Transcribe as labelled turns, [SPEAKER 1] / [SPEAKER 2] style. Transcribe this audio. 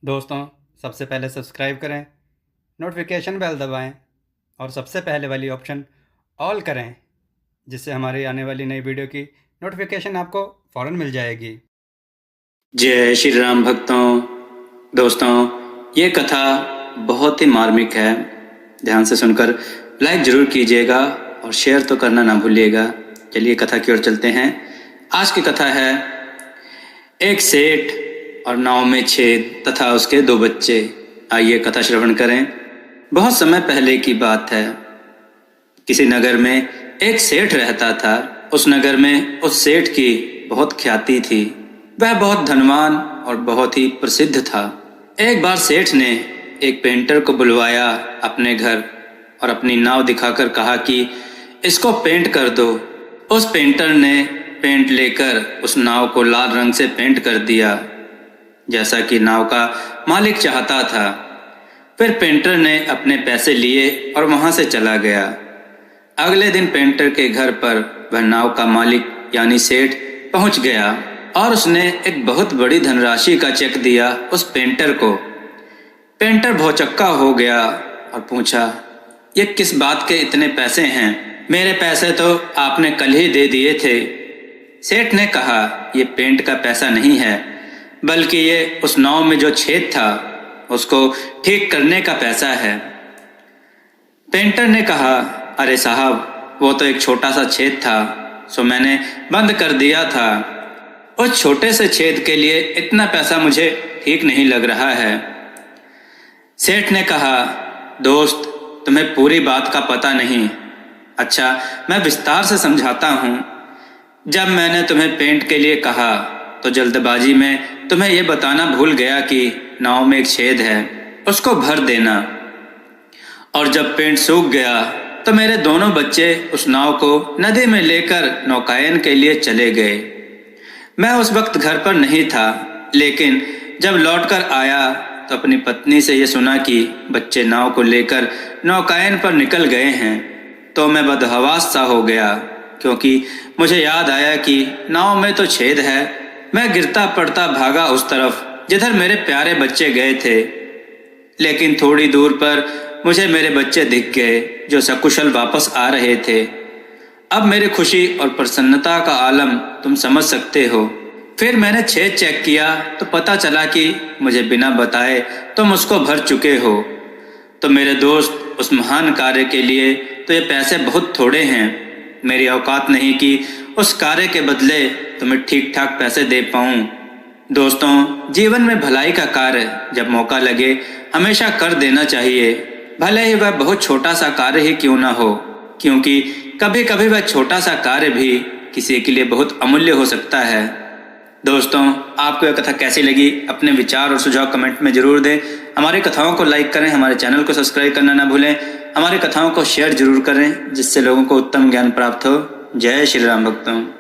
[SPEAKER 1] दोस्तों, सबसे पहले सब्सक्राइब करें, नोटिफिकेशन बेल दबाएं और सबसे पहले वाली ऑप्शन ऑल करें, जिससे हमारी आने वाली नई वीडियो की नोटिफिकेशन आपको फ़ौरन मिल जाएगी।
[SPEAKER 2] जय श्री राम भक्तों। दोस्तों, ये कथा बहुत ही मार्मिक है। ध्यान से सुनकर लाइक जरूर कीजिएगा और शेयर तो करना ना भूलिएगा। चलिए कथा की ओर चलते हैं। आज की कथा है एक सेठ और नाव में छेद तथा उसके 2 बच्चे। आइए कथा श्रवण करें। बहुत समय पहले की बात है। किसी नगर में एक सेठ रहता था। उस नगर में उस सेठ की बहुत ख्याति थी। वह बहुत धनवान और बहुत ही प्रसिद्ध था। एक बार सेठ ने एक पेंटर को बुलवाया अपने घर और अपनी नाव दिखाकर कहा कि इसको पेंट कर दो। उस पेंटर ने पेंट लेकर उस नाव को लाल रंग से पेंट कर दिया, जैसा कि नाव का मालिक चाहता था। फिर पेंटर ने अपने पैसे लिए और वहां से चला गया। अगले दिन पेंटर के घर पर वह नाव का मालिक यानी सेठ पहुंच गया और उसने एक बहुत बड़ी धनराशि का चेक दिया उस पेंटर को। पेंटर भौचक्का हो गया और पूछा, ये किस बात के इतने पैसे हैं? मेरे पैसे तो आपने कल ही दे दिए थे। सेठ ने कहा, ये पेंट का पैसा नहीं है, बल्कि ये उस नाव में जो छेद था उसको ठीक करने का पैसा है। पेंटर ने कहा, अरे साहब, वो तो एक छोटा सा छेद था, सो मैंने बंद कर दिया था। उस छोटे से छेद के लिए इतना पैसा मुझे ठीक नहीं लग रहा है। सेठ ने कहा, दोस्त, तुम्हें पूरी बात का पता नहीं। अच्छा, मैं विस्तार से समझाता हूँ। जब मैंने तुम्हें पेंट के लिए कहा तो जल्दबाजी में तुम्हें यह बताना भूल गया कि नाव में एक छेद है, उसको भर देना। और जब पेंट सूख गया तो मेरे दोनों बच्चे उस नाव को नदी में लेकर नौकायन के लिए चले गए। मैं उस वक्त घर पर नहीं था, लेकिन जब लौटकर आया तो अपनी पत्नी से ये सुना कि बच्चे नाव को लेकर नौकायन पर निकल गए हैं, तो मैं बदहवास सा हो गया, क्योंकि मुझे याद आया कि नाव में तो छेद है। मैं गिरता पड़ता भागा उस तरफ जिधर मेरे प्यारे बच्चे गए थे, लेकिन थोड़ी दूर पर मुझे मेरे बच्चे दिख गए जो सकुशल वापस आ रहे थे। अब मेरी खुशी और प्रसन्नता का आलम तुम समझ सकते हो। फिर मैंने छेद चेक किया तो पता चला कि मुझे बिना बताए तुम उसको भर चुके हो। तो मेरे दोस्त, उस महान कार्य के लिए तो ये पैसे बहुत थोड़े हैं। मेरी औकात नहीं कि उस कार्य के बदले तुम्हें ठीक ठाक पैसे दे पाऊं। दोस्तों, जीवन में भलाई का कार्य जब मौका लगे हमेशा कर देना चाहिए, भले ही वह बहुत छोटा सा कार्य ही क्यों ना हो, क्योंकि कभी कभी वह छोटा सा कार्य भी किसी के लिए बहुत अमूल्य हो सकता है। दोस्तों, आपको यह कथा कैसी लगी? अपने विचार और सुझाव कमेंट में जरूर दें। हमारी कथाओं को लाइक करें, हमारे चैनल को सब्सक्राइब करना ना भूलें। हमारी कथाओं को शेयर जरूर करें, जिससे लोगों को उत्तम ज्ञान प्राप्त हो। जय श्री राम भक्तों।